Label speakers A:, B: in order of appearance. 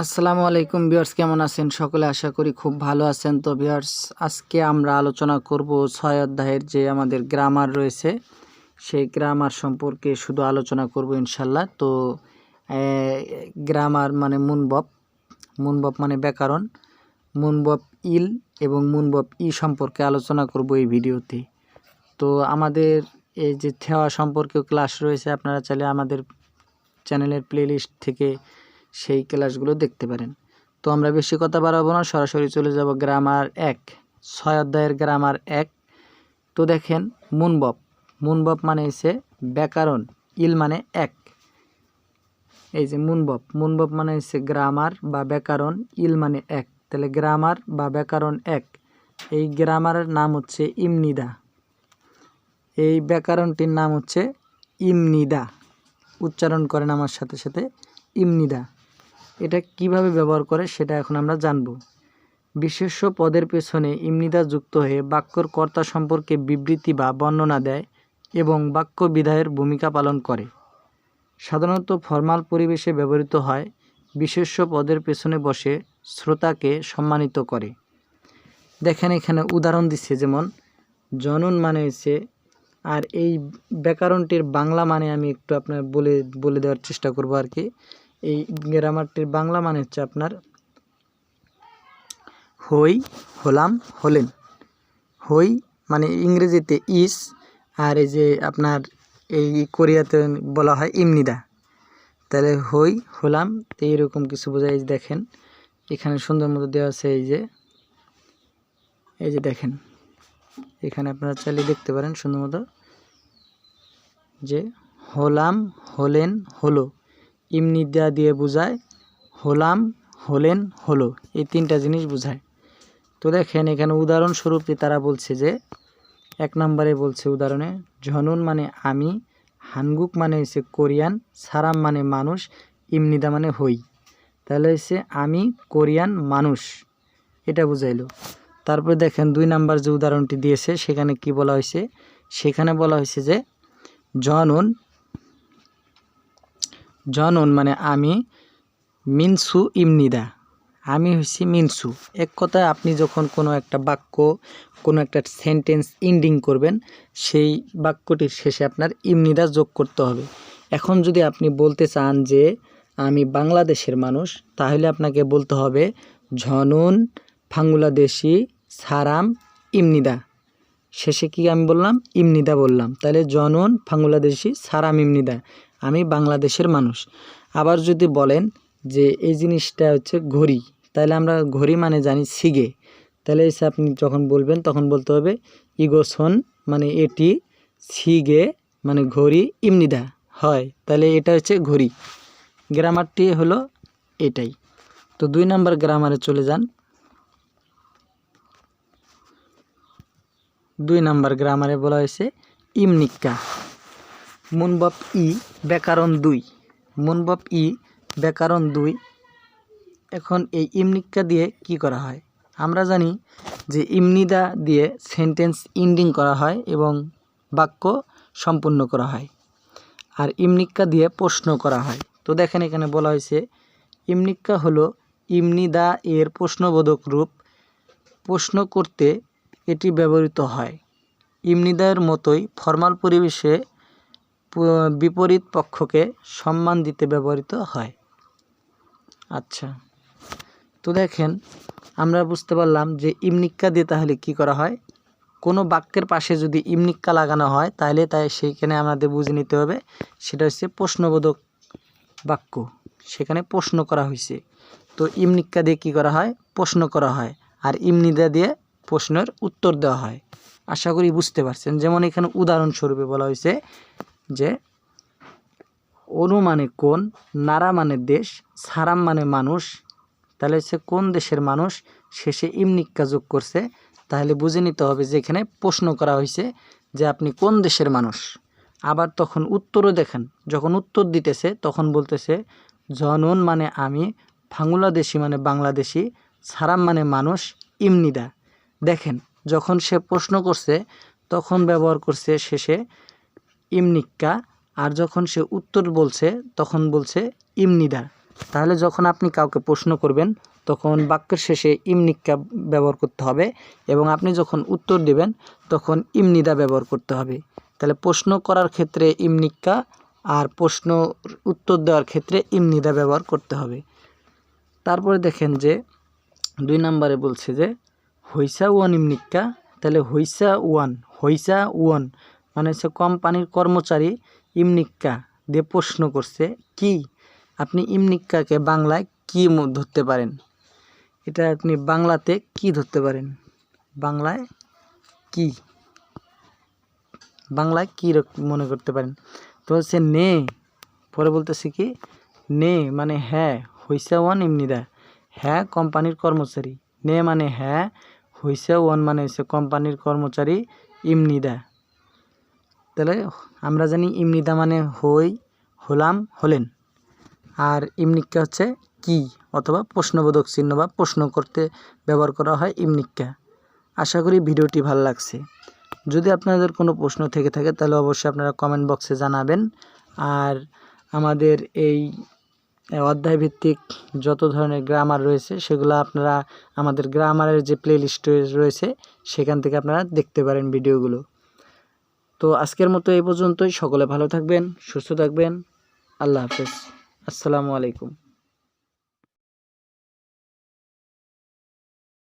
A: আসসালামু আলাইকুম ভিউয়ার্স, কেমন আছেন সকলে? আশা করি খুব ভালো আছেন। তো ভিউয়ার্স, আজকে আমরা আলোচনা করব 6 অধ্যায়ের যে আমাদের গ্রামার রয়েছে সেই গ্রামার সম্পর্কে শুধু আলোচনা করব ইনশাল্লাহ। তো গ্রামার মানে মুনবব মানে ব্যাকরণ, মুনবব ইল এবং মুনবব ই সম্পর্কে আলোচনা করব এই ভিডিওতে। তো আমাদের এই যে থেওয়া সম্পর্কেও ক্লাস রয়েছে, আপনারা চাইলে আমাদের চ্যানেলের প্লেলিস্ট থেকে সেই ক্লাসগুলো দেখতে পারেন। তো আমরা বেশি কথা বাড়াবো না, সরাসরি চলে যাব গ্রামার 1, 6 অধ্যায়ের গ্রামার 1। তো দেখেন, মুনবব মানে হচ্ছে ব্যাকরণ, ইল মানে এক। এই যে মুনবব মানে হচ্ছে গ্রামার বা ব্যাকরণ, ইল মানে এক। তাহলে গ্রামার বা ব্যাকরণ 1, এই গ্রামারের নাম হচ্ছে ইমনিদা। এই ব্যাকরণটির নাম হচ্ছে ইমনিদা। উচ্চারণ করেন আমার সাথে সাথে, ইমনিদা। এটা কিভাবে ব্যবহার করে সেটা এখন আমরা জানব। বিশেষ্য পদের পেছনে ইমনিদা যুক্ত হয়ে বাক্যর কর্তা সম্পর্কে বিবৃতি বা বর্ণনা দেয় এবং বাক্য বিধায়ের ভূমিকা পালন করে। সাধারণত ফরমাল পরিবেশে ব্যবহৃত হয়। বিশেষ্য পদের পেছনে বসে শ্রোতাকে সম্মানিত করে। দেখেন এখানে উদাহরণ দিচ্ছে, যেমন জনন মানে হচ্ছে, আর এই ব্যাকরণটির বাংলা মানে আমি একটু আপনার বলে দেওয়ার চেষ্টা করব আর কি। এই গ্রামারটির বাংলা মানে হচ্ছে আপনার হই, হলাম, হলেন। হই মানে ইংরেজিতে ইস, আর এই যে আপনার এই কোরিয়াতে বলা হয় ইমনিদা। তাহলে হই, হলাম, তো এইরকম কিছু বোঝায়। দেখেন এখানে সুন্দর মতো দেওয়া আছে, এই যে দেখেন এখানে আপনারা চাইলে দেখতে পারেন সুন্দর মতো, যে হলাম, হলেন, হলো, ইমনিদা দিয়ে বোঝায় হলাম, হলেন, হলো, এই তিনটা জিনিস বোঝায়। তো দেখেন এখানে উদাহরণস্বরূপ তারা বলছে যে 1 নম্বরে বলছে উদাহরণে, ঝনুন মানে আমি, হানগুক মানে হচ্ছে কোরিয়ান, সারাম মানে মানুষ, ইমনিদা মানে হই। তাহলে হচ্ছে আমি কোরিয়ান মানুষ, এটা বুঝাইলো। তারপরে দেখেন 2 নাম্বার যে উদাহরণটি দিয়েছে সেখানে কি বলা হয়েছে, সেখানে বলা হয়েছে যে জনন মানে আমি, মিনসু ইমনিদা, আমি হচ্ছি মিনসু। এক কথায় আপনি যখন কোনো একটা বাক্য, কোনো একটা সেন্টেন্স এন্ডিং করবেন, সেই বাক্যটির শেষে আপনার ইমনিদা যোগ করতে হবে। এখন যদি আপনি বলতে চান যে আমি বাংলাদেশের মানুষ, তাহলে আপনাকে বলতে হবে ঝনন বাংলাদেশি সারাম ইমনিদা। শেষে কি আমি বললাম? ইমনিদা বললাম। তাহলে জনন বাংলাদেশি সারাম ইমনিদা, আমি বাংলাদেশের মানুষ। আবার যদি বলেন যে এই জিনিসটা হচ্ছে ঘড়ি, তাহলে আমরা ঘড়ি মানে জানি সিগে। তাহলে এসে আপনি যখন বলবেন তখন বলতে হবে ইগোসন মানে এটি, সিগে মানে ঘড়ি, ইমনিদা হয়। তাহলে এটা হচ্ছে ঘড়ি। গ্রামারটি হলো এটাই। তো 2 নম্বর গ্রামারে চলে যান। 2 নম্বর গ্রামারে বলা হয়েছে ইমনিক্কা। মুনবব ই ব্যাকরণ 2, মুনবব ই ব্যাকরণ 2। এখন এই ইমনিক্কা দিয়ে কি করা হয়? আমরা জানি যে ইমনিদা দিয়ে সেন্টেন্স এন্ডিং করা হয় এবং বাক্য সম্পূর্ণ করা হয়, আর ইমনিক্কা দিয়ে প্রশ্ন করা হয়। তো দেখেন এখানে বলা হয়েছে ইমনিক্কা হলো ইমনিদা এর প্রশ্নবোধক রূপ। প্রশ্ন করতে এটি ব্যবহৃত হয়। ইমনিদার মতোই ফরমাল পরিবেশে বিপরীত পক্ষকে সম্মান দিতে ব্যবহৃত হয়। আচ্ছা, তো দেখেন আমরা বুঝতে পারলাম যে ইমনিক্কা দিয়ে তাহলে কি করা হয়। কোনো বাক্যের পাশে যদি ইমনিক্কা লাগানো হয় তাহলে সেইখানে আমাদের বুঝে নিতে হবে সেটা হচ্ছে প্রশ্নবোধক বাক্য, সেখানে প্রশ্ন করা হয়েছে। তো ইমনিক্কা দিয়ে কি করা হয়? প্রশ্ন করা হয়, আর ইমনিদা দিয়ে প্রশ্নের উত্তর দেওয়া হয়। আশা করি বুঝতে পারছেন। যেমন এখানে উদাহরণস্বরূপে বলা হয়েছে যে অনু মানে কোন, নারা মানে দেশ, সারাম মানে মানুষ। তাহলে হচ্ছে কোন দেশের মানুষ, শেষে ইমনিক্কা যোগ করছে। তাহলে বুঝে নিতে হবে যে এখানে প্রশ্ন করা হয়েছে যে আপনি কোন দেশের মানুষ। আবার তখন উত্তরও দেখেন, যখন উত্তর দিতেছে তখন বলতেছে জনন মানে আমি, বাংলাদেশি মানে বাংলাদেশি, সারাম মানে মানুষ, ইমনিদা। দেখেন যখন সে প্রশ্ন করছে তখন ব্যবহার করছে শেষে ইমনিক্কা, আর যখন সে উত্তর বলছে তখন বলছে ইমনিদা। তাহলে যখন আপনি কাউকে প্রশ্ন করবেন তখন বাক্যের শেষে ইমনিক্কা ব্যবহার করতে হবে এবং আপনি যখন উত্তর দেবেন তখন ইমনিদা ব্যবহার করতে হবে। তাহলে প্রশ্ন করার ক্ষেত্রে ইমনিক্কা আর প্রশ্ন উত্তর দেওয়ার ক্ষেত্রে ইমনিদা ব্যবহার করতে হবে। তারপরে দেখেন যে 2 নম্বরে বলছে যে হইসা ওয়ান ইমনিক্কা। তাহলে হইসা ওয়ান মানে হচ্ছে কোম্পানির কর্মচারী ইমনিক্কা দিয়ে প্রশ্ন করছে কি। আপনি ইমনিক্কাকে বাংলায় কি ধরতে পারেন? এটা আপনি বাংলাতে কি ধরতে পারেন? বাংলায় কি মনে করতে পারেন? তো হচ্ছে নে। পরে বলতেছে কি নে মানে হ্যাঁ, হইসা ওয়ান ইমনিদা, হ্যাঁ কোম্পানির কর্মচারী। নে মানে হ্যাঁ, হইসা ওয়ান মানে হচ্ছে কোম্পানির কর্মচারী ইমনিদা। তাহলে আমরা জানি ইমনিদা মানে হলাম, হলেন। আর ইমনিক্কা হচ্ছে কি অথবা প্রশ্নবোধক চিহ্ন বা প্রশ্ন করতে ব্যবহার করা হয় ইমনিক্কা। আশা করি ভিডিওটি ভালো লাগছে। যদি আপনাদের কোনো প্রশ্ন থেকে থাকে তাহলে অবশ্যই আপনারা কমেন্ট বক্সে জানাবেন। আর আমাদের এই অধ্যায়ভিত্তিক যত ধরনের গ্রামার রয়েছে সেগুলো আপনারা আমাদের গ্রামারের যে প্লেলিস্ট রয়েছে সেখান থেকে আপনারা দেখতে পারেন ভিডিওগুলো। তো আজকের মতো এই পর্যন্তই। সকলে ভালো থাকবেন, সুস্থ থাকবেন। আল্লাহ হাফেজ। আসসালামু আলাইকুম।